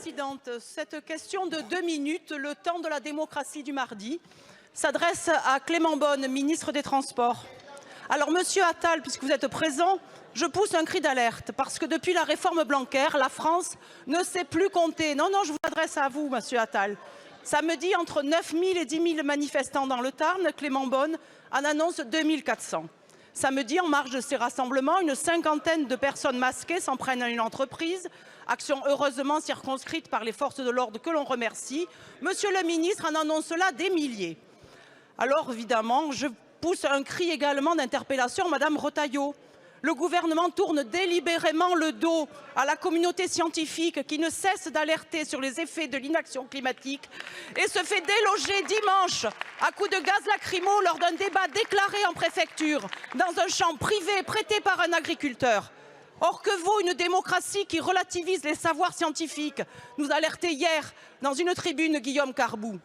Présidente, cette question de 2 minutes, le temps de la démocratie du mardi, s'adresse à Clément Beaune, ministre des Transports. Alors, Monsieur Attal, puisque vous êtes présent, je pousse un cri d'alerte, parce que depuis la réforme Blanquer, la France ne sait plus compter. Non, je vous adresse à vous, Monsieur Attal. Samedi, entre 9 000 et 10 000 manifestants dans le Tarn, Clément Beaune en annonce 2 400. Samedi, en marge de ces rassemblements, une cinquantaine de personnes masquées s'en prennent à une entreprise, action heureusement circonscrite par les forces de l'ordre que l'on remercie. Monsieur le ministre en annonce là des milliers. Alors évidemment, je pousse un cri également d'interpellation à Madame Retailleau. Le gouvernement tourne délibérément le dos à la communauté scientifique qui ne cesse d'alerter sur les effets de l'inaction climatique et se fait déloger dimanche à coups de gaz lacrymo lors d'un débat déclaré en préfecture dans un champ privé prêté par un agriculteur. Or, que vaut une démocratie qui relativise les savoirs scientifiques, nous alertait hier dans une tribune Guillaume Carbou.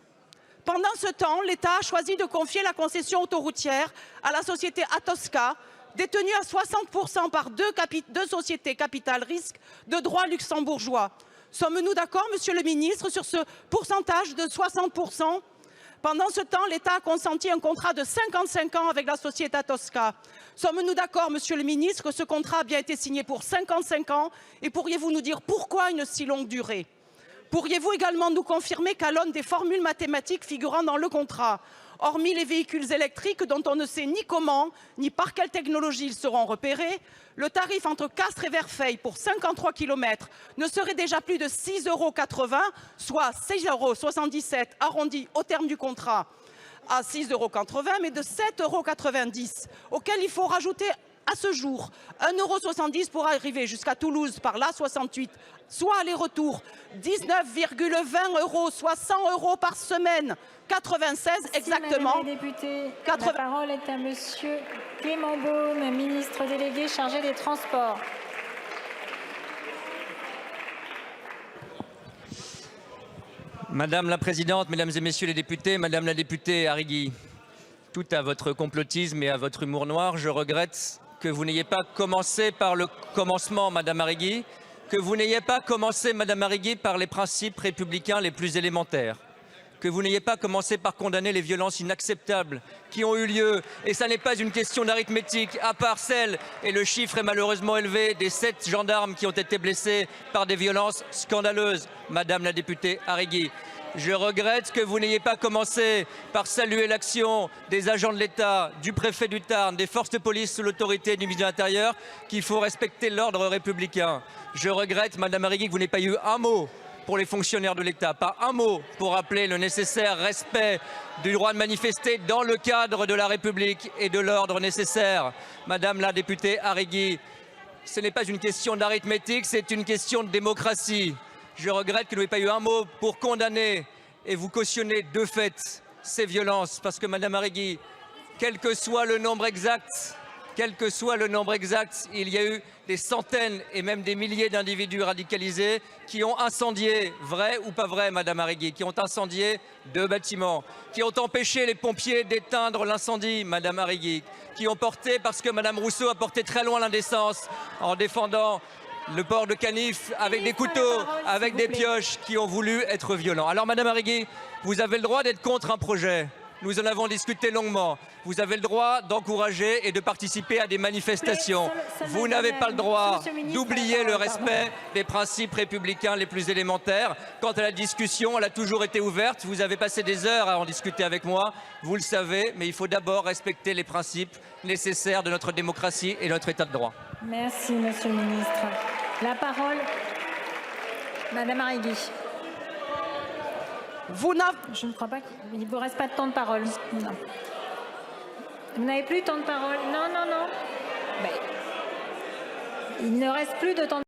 Pendant ce temps, l'État a choisi de confier la concession autoroutière à la société Atosca, détenue à 60% par deux sociétés capital risque de droit luxembourgeois. Sommes-nous d'accord, Monsieur le ministre, sur ce pourcentage de 60%? Pendant ce temps, l'État a consenti un contrat de 55 ans avec la société Atosca. Sommes-nous d'accord, Monsieur le ministre, que ce contrat a bien été signé pour 55 ans? Et pourriez-vous nous dire pourquoi une si longue durée? Pourriez-vous également nous confirmer qu'à l'aune des formules mathématiques figurant dans le contrat, hormis les véhicules électriques dont on ne sait ni comment, ni par quelle technologie ils seront repérés, le tarif entre Castres et Verfeil pour 53 km ne serait déjà plus de 6,80 €, soit 6,77 € arrondi au terme du contrat à 6,80 €, mais de 7,90 €, auquel il faut rajouter à ce jour 1,70 € pour arriver jusqu'à Toulouse par l'A68, soit aller-retour 19,20 €, soit 100 € par semaine, 96 exactement. Madame la députée, la parole est à Monsieur Clément Beaune, ministre délégué chargé des Transports. Madame la Présidente, Mesdames et Messieurs les députés, Madame la députée Arrigui, tout à votre complotisme et à votre humour noir, je regrette que vous n'ayez pas commencé par le commencement, Madame Arrigui, que vous n'ayez pas commencé, Madame Arrigui, par les principes républicains les plus élémentaires, que vous n'ayez pas commencé par condamner les violences inacceptables qui ont eu lieu. Et ça n'est pas une question d'arithmétique, à part celle, et le chiffre est malheureusement élevé, des 7 gendarmes qui ont été blessés par des violences scandaleuses, Madame la députée Arrigui. Je regrette que vous n'ayez pas commencé par saluer l'action des agents de l'État, du préfet du Tarn, des forces de police sous l'autorité du ministre de l'Intérieur, qu'il faut respecter l'ordre républicain. Je regrette, Madame Arrigui, que vous n'ayez pas eu un mot pour les fonctionnaires de l'État, pas un mot pour rappeler le nécessaire respect du droit de manifester dans le cadre de la République et de l'ordre nécessaire. Madame la députée Arrigui, ce n'est pas une question d'arithmétique, c'est une question de démocratie. Je regrette que vous n'ayez pas eu un mot pour condamner et vous cautionner de fait ces violences, parce que Madame Arrigui, quel que soit le nombre exact, il y a eu des centaines et même des milliers d'individus radicalisés qui ont incendié, vrai ou pas vrai, Madame Arrigui, qui ont incendié 2 bâtiments, qui ont empêché les pompiers d'éteindre l'incendie, Madame Arrigui, qui ont porté, parce que Madame Rousseau a porté très loin l'indécence en défendant le port de canifs avec des couteaux, avec des pioches qui ont voulu être violents. Alors Madame Arrigui, vous avez le droit d'être contre un projet. Nous en avons discuté longuement. Vous avez le droit d'encourager et de participer à des manifestations. Vous n'avez pas le droit d'oublier le respect des principes républicains les plus élémentaires. Quant à la discussion, elle a toujours été ouverte. Vous avez passé des heures à en discuter avec moi. Vous le savez, mais il faut d'abord respecter les principes nécessaires de notre démocratie et notre État de droit. Merci, Monsieur le ministre. La parole, Madame Arrigui. Je ne crois pas qu'il ne vous reste pas de temps de parole. Non. Vous n'avez plus de temps de parole. Non. Il ne reste plus de temps de parole.